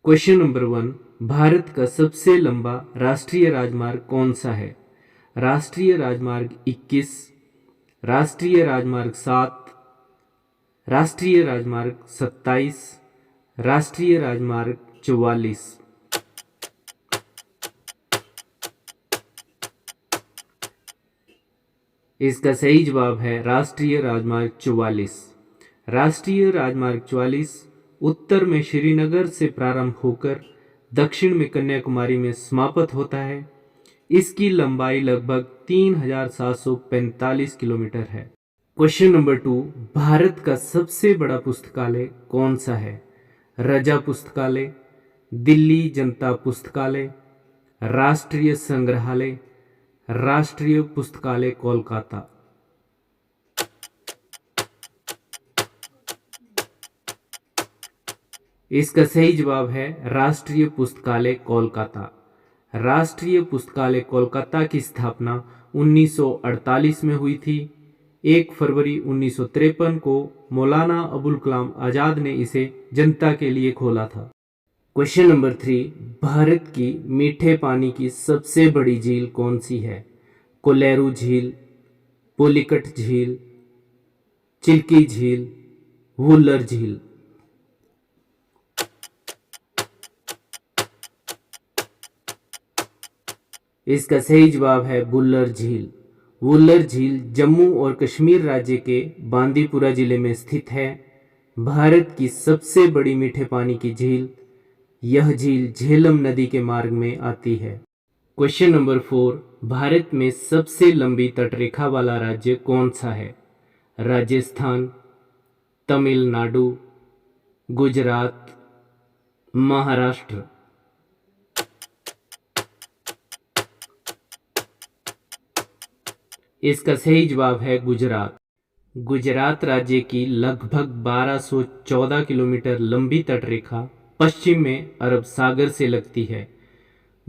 Question number 1। Bharat का सबसे लंबा राष्ट्रीय राजमार्ग कौन सा है? राष्ट्रीय राजमार्ग 21, राष्ट्रीय राजमार्ग 7, राष्ट्रीय राजमार्ग 27, राष्ट्रीय राजमार्ग 44। इसका सही जवाब है राष्ट्रीय राजमार्ग 44। राष्ट्रीय राजमार्ग 44 उत्तर में श्रीनगर से प्रारंभ होकर दक्षिण में कन्याकुमारी में समाप्त होता है। इसकी लंबाई लगभग 3745 किलोमीटर है। Question number 2। भारत का सबसे बड़ा पुस्तकालय कौन सा है? रजा पुस्तकालय, दिल्ली जनता पुस्तकालय, राष्ट्रीय संग्रहालय, राष्ट्रीय पुस्तकालय कोलकाता। इसका सही जवाब है राष्ट्रीय पुस्तकालय कोलकाता। राष्ट्रीय पुस्तकालय कोलकाता की स्थापना 1948 में हुई थी। 1 फरवरी 1953 को मौलाना अबुल कलाम आजाद ने इसे जनता के लिए खोला था। Question number 3। भारत की मीठे पानी की सबसे बड़ी झील कौन सी है? कोलेरू झील, पुलिकट झील, चिल्की झील, वुलर झील। इसका सही जवाब है वुलर झील। वुलर झील जम्मू और कश्मीर राज्य के बांदीपुरा जिले में स्थित है। भारत की सबसे बड़ी मीठे पानी की झील, यह झील झेलम नदी के मार्ग में आती है। Question number 4। भारत में सबसे लंबी तटरेखा वाला राज्य कौन सा है? राजस्थान, तमिलनाडु, गुजरात, महाराष्ट्र। इसका सही जवाब है गुजरात। गुजरात राज्य की लगभग 1214 किलोमीटर लंबी तटरेखा पश्चिम में अरब सागर से लगती है।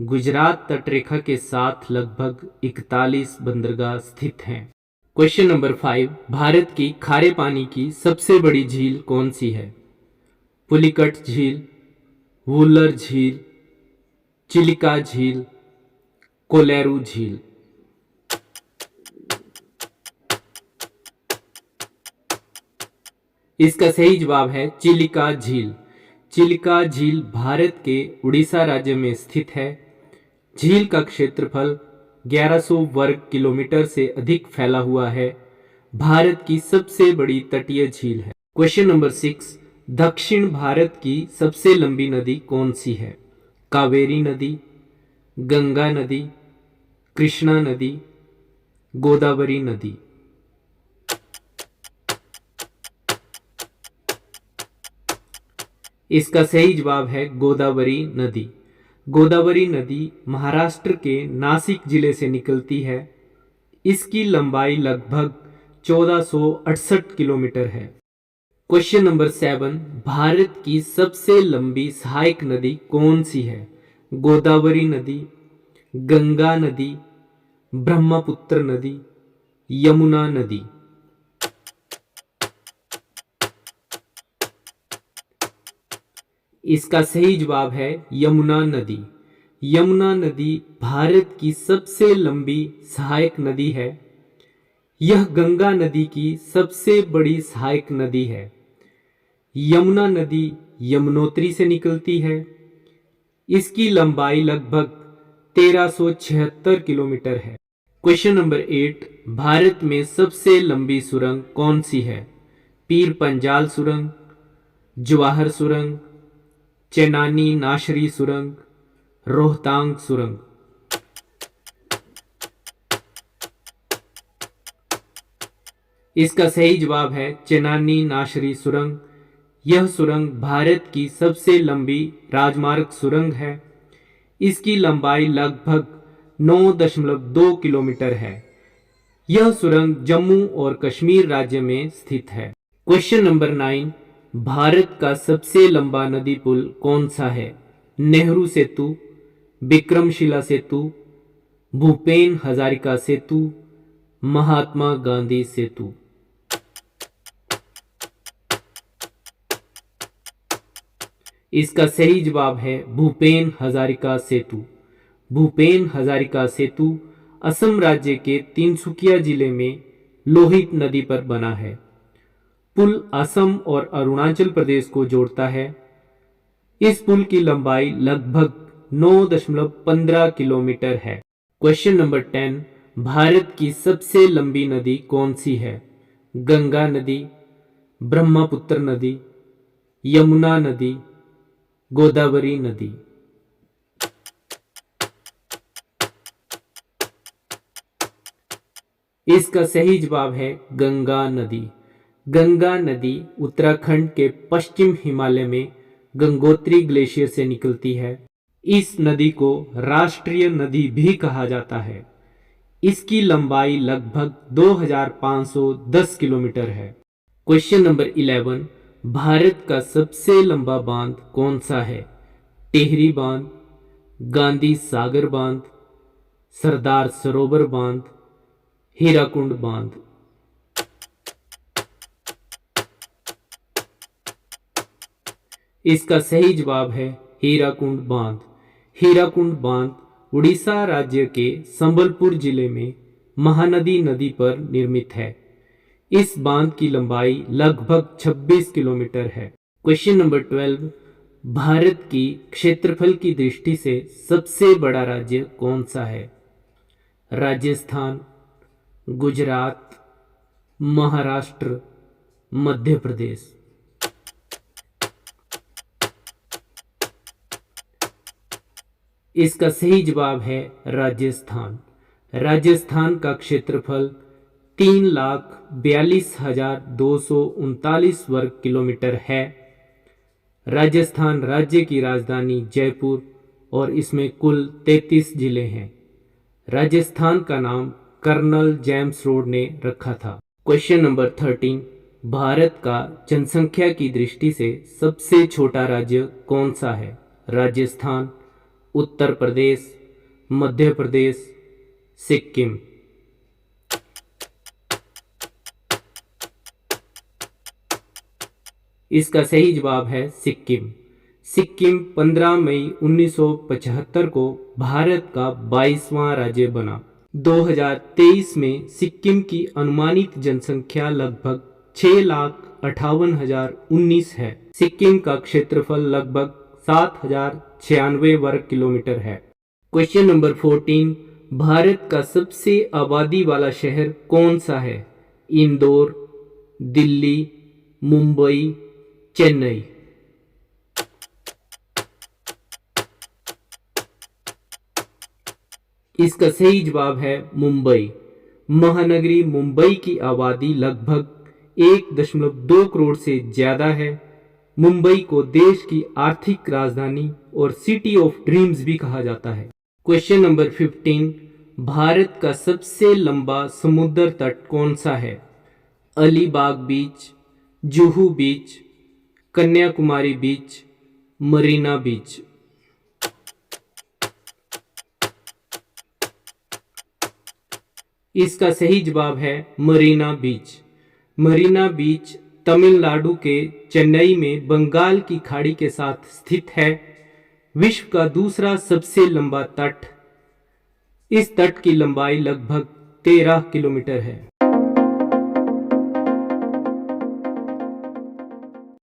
गुजरात तटरेखा के साथ लगभग 41 बंदरगाह स्थित हैं। Question number 5। भारत की खारे पानी की सबसे बड़ी झील कौन सी है? पुलिकट झील, वुलर झील, चिलिका झील, कोलेरू झील। इसका सही जवाब है चिलिका झील। चिलिका झील भारत के उड़ीसा राज्य में स्थित है। झील का क्षेत्रफल 1100 वर्ग किलोमीटर से अधिक फैला हुआ है। भारत की सबसे बड़ी तटीय झील है। Question number 6। दक्षिण भारत की सबसे लंबी नदी कौन सी है? कावेरी नदी, गंगा नदी, कृष्णा नदी, गोदावरी नदी। इसका सही जवाब है गोदावरी नदी। गोदावरी नदी महाराष्ट्र के नासिक जिले से निकलती है। इसकी लंबाई लगभग 1468 किलोमीटर है। Question number 7। भारत की सबसे लंबी सहायक नदी कौन सी है? गोदावरी नदी, गंगा नदी, ब्रह्मपुत्र नदी, यमुना नदी। इसका सही जवाब है यमुना नदी। यमुना नदी भारत की सबसे लंबी सहायक नदी है। यह गंगा नदी की सबसे बड़ी सहायक नदी है। यमुना नदी यमुनोत्री से निकलती है। इसकी लंबाई लगभग 1376 किलोमीटर है। Question number 8। भारत में सबसे लंबी सुरंग कौन सी है? पीर पंजाल सुरंग, जवाहर सुरंग, चेनानी नाशरी सुरंग, रोहतांग सुरंग। इसका सही जवाब है चेनानी नाशरी सुरंग। यह सुरंग भारत की सबसे लंबी राजमार्ग सुरंग है। इसकी लंबाई लगभग 9.2 किलोमीटर है। यह सुरंग जम्मू और कश्मीर राज्य में स्थित है। Question number 9। भारत का सबसे लंबा नदी पुल कौन सा है? नेहरू सेतु, विक्रमशिला सेतु, भूपेन हजारिका सेतु, महात्मा गांधी सेतु। इसका सही जवाब है भूपेन हजारिका सेतु। भूपेन हजारिका सेतु असम राज्य के तिनसुकिया जिले में लोहित नदी पर बना है। पुल असम और अरुणाचल प्रदेश को जोड़ता है। इस पुल की लंबाई लगभग 9.15 किलोमीटर है। क्वेश्चन नंबर 10, भारत की सबसे लंबी नदी कौन सी है? गंगा नदी, ब्रह्मपुत्र नदी, यमुना नदी, गोदावरी नदी। इसका सही जवाब है गंगा नदी। गंगा नदी उत्तराखंड के पश्चिम हिमालय में गंगोत्री ग्लेशियर से निकलती है। इस नदी को राष्ट्रीय नदी भी कहा जाता है। इसकी लंबाई लगभग 2510 किलोमीटर है। क्वेश्चन नंबर 11, भारत का सबसे लंबा बांध कौन सा है? टिहरी बांध, गांधी सागर बांध, सरदार सरोवर बांध, हीराकुंड बांध। इसका सही जवाब है हीराकुंड बांध। हीराकुंड बांध उड़ीसा राज्य के संबलपुर जिले में महानदी नदी पर निर्मित है। इस बांध की लंबाई लगभग 26 किलोमीटर है। क्वेश्चन नंबर 12, भारत की क्षेत्रफल की दृष्टि से सबसे बड़ा राज्य कौन सा है? राजस्थान, गुजरात, महाराष्ट्र, मध्य प्रदेश। इसका सही जवाब है राजस्थान। राजस्थान का क्षेत्रफल 3,42,239 वर्ग किलोमीटर है। राजस्थान राज्य की राजधानी जयपुर और इसमें कुल 33 जिले हैं। राजस्थान का नाम कर्नल जेम्स रोड ने रखा था। क्वेश्चन नंबर 13, भारत का जनसंख्या की दृष्टि से सबसे छोटा राज्य कौन सा है? राजस्थान, उत्तर प्रदेश, मध्य प्रदेश, सिक्किम। इसका सही जवाब है सिक्किम। सिक्किम 15 मई 1975 को भारत का 22वां राज्य बना। 2023 में सिक्किम की अनुमानित जनसंख्या लगभग 6,58,019 है। सिक्किम का क्षेत्रफल लगभग 7,096 वर्ग किलोमीटर है। क्वेश्चन नंबर 14, भारत का सबसे आबादी वाला शहर कौन सा है? इंदौर, दिल्ली, मुंबई, चेन्नई। इसका सही जवाब है मुंबई। महानगरी मुंबई की आबादी लगभग 1.2 करोड़ से ज्यादा है। मुंबई को देश की आर्थिक राजधानी और सिटी ऑफ ड्रीम्स भी कहा जाता है। क्वेश्चन नंबर 15, भारत का सबसे लंबा समुद्र तट कौन सा है? अलीबाग बीच, जुहू बीच, कन्याकुमारी बीच, मरीना बीच। इसका सही जवाब है मरीना बीच। मरीना बीच तमिलनाडु के चेन्नई में बंगाल की खाड़ी के साथ स्थित है। विश्व का दूसरा सबसे लंबा तट। इस तट की लंबाई लगभग 13 किलोमीटर है।